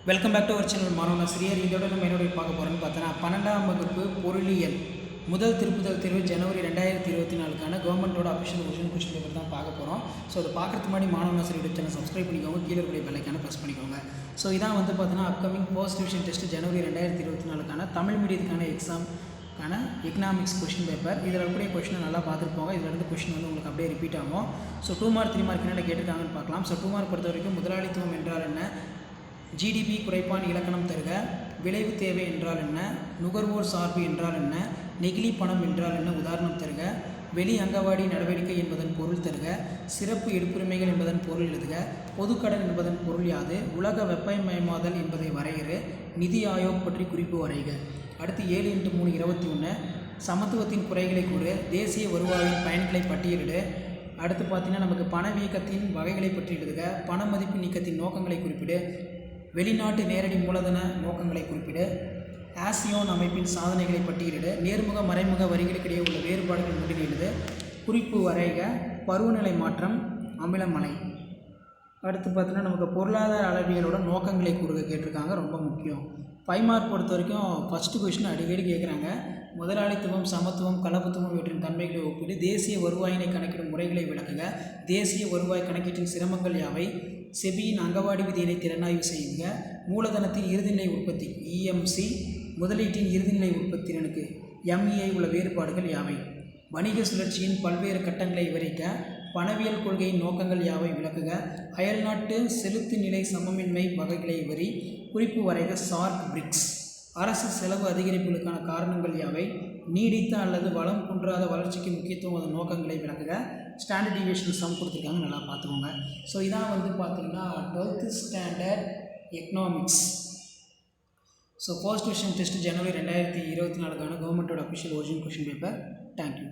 Welcome back to our channel மாணவன் சிறியர். இதோட நம்ம என்னோட பார்க்க போகிறோன்னு பார்த்தோன்னா 12ஆம் வகுப்பு பொருளியல் முதல் திருப்புதல் தேர்வு ஜனவரி 2024க்கான கவர்மெண்ட்டோட அஃபிஷியல் கொஷின் பேப்பர் தான் பார்க்க போகிறோம். ஸோ அதை பார்க்குறதுக்கு முன்னாடி மாணவன் சிறியர் சேனல் சப்ஸ்கிரைப் பண்ணிக்கோங்க, கீழே இருக்கிற பெல்லைக்கான ப்ரெஸ் பண்ணிக்கோங்க. ஸோ இதான் வந்து பார்த்தோன்னா upcoming post division test January 2024க்கான Tamil மீடியத்துக்கான எக்ஸாம்க்கான economics question paper. இதில் இருக்கக்கூடிய கொஷினை நல்லா பார்த்துருப்போங்க. இதில் இருந்து கொஷின் வந்து உங்களுக்கு அப்படியே ரிப்பீட் ஆகும். ஸோ 2 மார்க் 3 மார்க் என்ன கேட்டிருக்காங்கன்னு பார்க்கலாம். ஸோ 2 மார்க் பொறுத்த வரைக்கும் முதலாளித்துவம் என்றால் என்ன, ஜிடிபி குறைப்பான் இலக்கணம் தருக, விளைவு தேவை என்றால் என்ன, நுகர்வோர் சார்பு என்றால் என்ன, நெகிழி பணம் என்றால் என்ன உதாரணம் தருக, வெளி அங்கவாடி நடவடிக்கை என்பதன் பொருள் தருக, சிறப்பு எடுப்புரிமைகள் என்பதன் பொருள் எழுதுக, பொதுக்கடன் என்பதன் பொருள் யாது, உலக வெப்பமயமாதல் என்பதை வரையறு, நிதி ஆயோக் பற்றி குறிப்பு வரைக. அடுத்து 7x3 21 சமத்துவத்தின் குறைகளை கூறு, தேசிய வருவாயின் பயன்களை பட்டியலிடு. அடுத்து பார்த்தீங்கன்னா நமக்கு பணவீக்கத்தின் வகைகளை பற்றி எழுதுக, பண மதிப்பு நீக்கத்தின் நோக்கங்களை குறிப்பிடு, வெளிநாட்டு நேரடி மூலதன நோக்கங்களை குறிப்பிடு, ஆசியோன் அமைப்பின் சாதனைகளை பட்டியலிடு, நேர்முக மறைமுக வரிகளுக்கிடையே உள்ள வேறுபாடுகள் முடிவெழுது, குறிப்பு வரைக, பருவநிலை மாற்றம், அமிலமலை. அடுத்து பார்த்தீங்கன்னா நமக்கு பொருளாதார அளவியலோட நோக்கங்களை கூறுக கேட்டிருக்காங்க, ரொம்ப முக்கியம். 5 மார்க் பொறுத்த வரைக்கும் ஃபஸ்ட்டு கொஷின் அடிக்கடி கேட்குறாங்க. முதலாளித்துவம், சமத்துவம், கலப்புத்துவம் இவற்றின் தன்மைகளை ஒப்பிடு, தேசிய வருவாயினை கணக்கிடும் முறைகளை விளக்குக, தேசிய வருவாய் கணக்கீட்டின் சிரமங்கள் யாவை, செபியின் அங்கவாடி விதியினை திறனாய்வு செய்யுங்க, மூலதனத்தின் இறுதிநிலை உற்பத்தி இஎம்சி, முதலீட்டின் இறுதிநிலை உற்பத்தி திறனுக்கு எம்இஐ உள்ள வேறுபாடுகள் யாவை, வணிக சுழற்சியின் பல்வேறு கட்டங்களை விவரிக்க, பணவியல் கொள்கையின் நோக்கங்கள் யாவை விளக்குக, அயல்நாட்டு செலுத்து நிலை சமமின்மை வகைகளை வரி, குறிப்பு வரைக, சார்க் பிரிக்ஸ், அரசு செலவு அதிகரிப்புகளுக்கான காரணங்கள் யாவை, நீடித்த அல்லது வளம் குன்றாத வளர்ச்சிக்கு முக்கியத்துவம் அதன் நோக்கங்களை விளக்குக, ஸ்டாண்டர்ட் டிவியேஷன் சம் கொடுத்துருக்காங்க, நல்லா பார்த்துக்கோங்க. ஸோ இதான் வந்து பார்த்திங்கன்னா 12th standard economics. So post division test January 2024க்கான கவர்மெண்ட்டோட official original question paper. Thank you.